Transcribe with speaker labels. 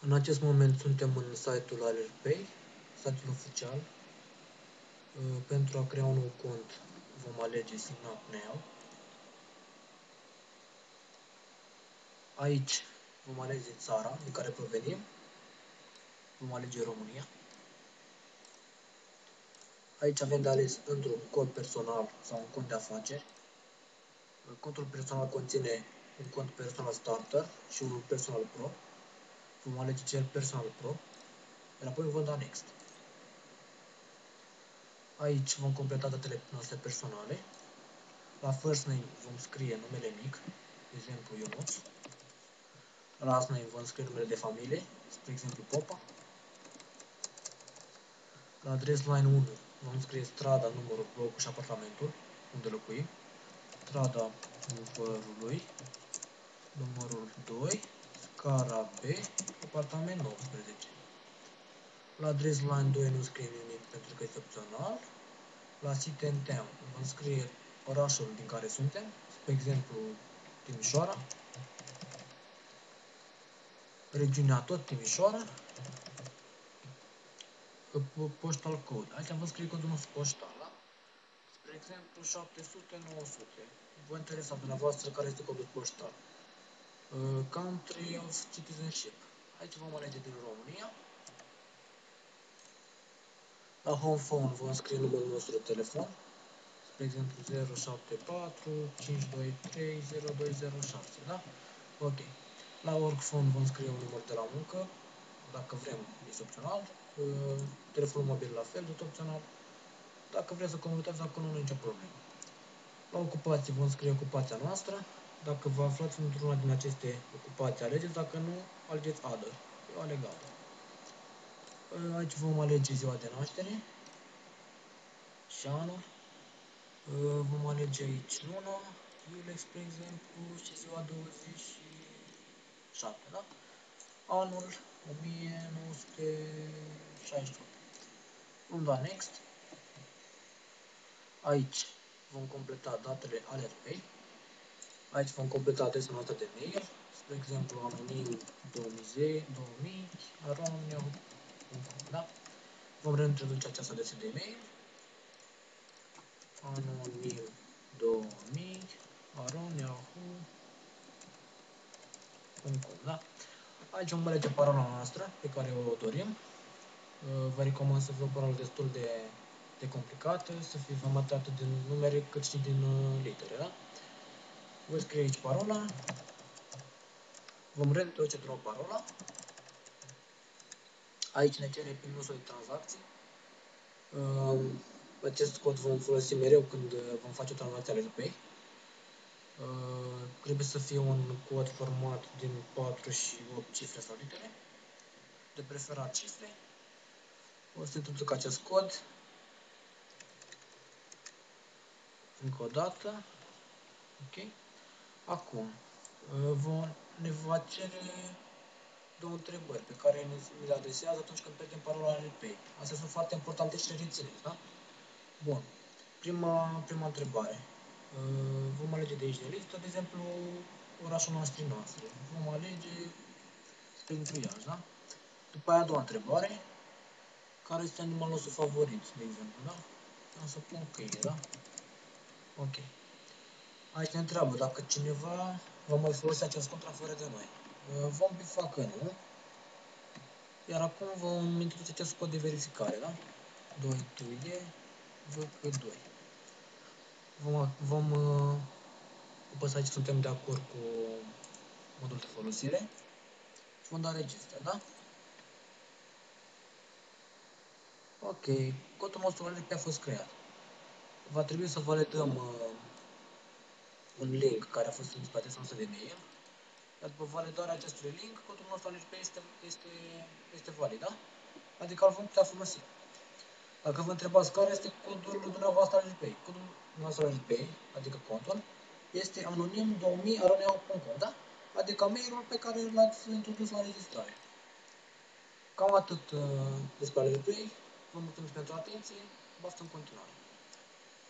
Speaker 1: În acest moment suntem în site-ul AlertPay, site-ul oficial. Pentru a crea un nou cont vom alege Sign Up Now. Aici vom alege țara din care provenim. Vom alege România. Aici avem de ales între un cont personal sau un cont de afaceri. Contul personal conține un cont personal starter și unul personal pro. Vom alege cel personal pro, iar apoi vom da next. Aici vom completa datele noastre personale. La first name vom scrie numele mic, de exemplu Ionuț. La last name vom scrie numele de familie, spre exemplu Popa. La address line 1 vom scrie strada, numărul, blocul și apartamentul unde locuim. Strada Numărului, numărul 2, scara B, apartament 19. La address line 2 nu scriem nimic pentru că este opțional. La sit and town vom scrie orașul din care suntem, spre exemplu Timișoara. Regiunea tot Timișoara. Postal code. Aici vom scrie codul nostru poștal, da? Spre exemplu 700-900. Vă interesa dumneavoastră care este codul poștal. Country of citizenship. Aici vom alege din România. La home phone vom scrie numărul nostru de telefon. Spre exemplu 074 523 0206, da? Ok. La work phone vom scrie un număr de la muncă, dacă vrem, este opțional. Telefonul mobil la fel, tot opțional. Dacă vreți să convertați, dacă nu, nu e nicio problemă. La ocupație vom scrie ocupația noastră. Dacă vă aflați într-una din aceste ocupații, alegeți, dacă nu, alegeți other. Eu aleg other. Aici vom alege ziua de naștere și anul. Vom alege aici luna, iulie, spre exemplu, și ziua 27, da? Anul 1968. Vom da next. Aici vom completa datele AlertPay. Aici vom completa adresa noastră de mail, spre exemplu anonim 2000@yahoo.com, da? Vom reintroduce această adresă de mail, anonim 2000@yahoo.com, da? Aici vom alege parola noastră pe care o dorim. Vă recomand să fie o parolă destul de complicată, să fie formată atât din numere cât și din litere, da? Voi scrie aici parola. Vom reintroduce din nou parola. Aici ne cere PIN nostru de tranzacții. Acest cod vom folosi mereu când vom face o tranzacție AlertPay. Trebuie să fie un cod format din 4 și 8 cifre sau litere, de preferat cifre. O să introduc acest cod. Încă o dată. Ok. Acum, ne va cere două întrebări pe care ni le adresează atunci când pierdem parola AlertPay. Astea sunt foarte importante și le rețineți, da? Bun. Prima întrebare. Vom alege de aici de listă, de exemplu, orașul noastre. Vom alege, spre exemplu, Iași, da? După aia a doua întrebare. Care este animalul nostru favorit, de exemplu, da? Am să pun câine, da? Ok. Aici ne întreabă dacă cineva va mai folosi acest cont afară de noi. Vom bifa că nu. Iar acum vom introduce acest cod de verificare, da? 2 tuie VK2. Vom apăsa aici, suntem de acord cu modul de folosire și vom da register, da? Ok, codul nostru AlertPay a fost creat. Va trebui să validăm un link care a fost trimis pe adresa noastră de mail. Iar după validarea acestui link, codul nostru AlertPay este valid, da? Adică îl vom putea folosi. Dacă vă întrebați care este codul dumneavoastră AlertPay, codul nostru AlertPay, adică contul, este anonim 2000@yahoo.com, da? Adică mail-ul pe care l-ați introdus la înregistrare. Cam atât despre AlertPay. Vă mulțumesc pentru atenție. Baftă în continuare.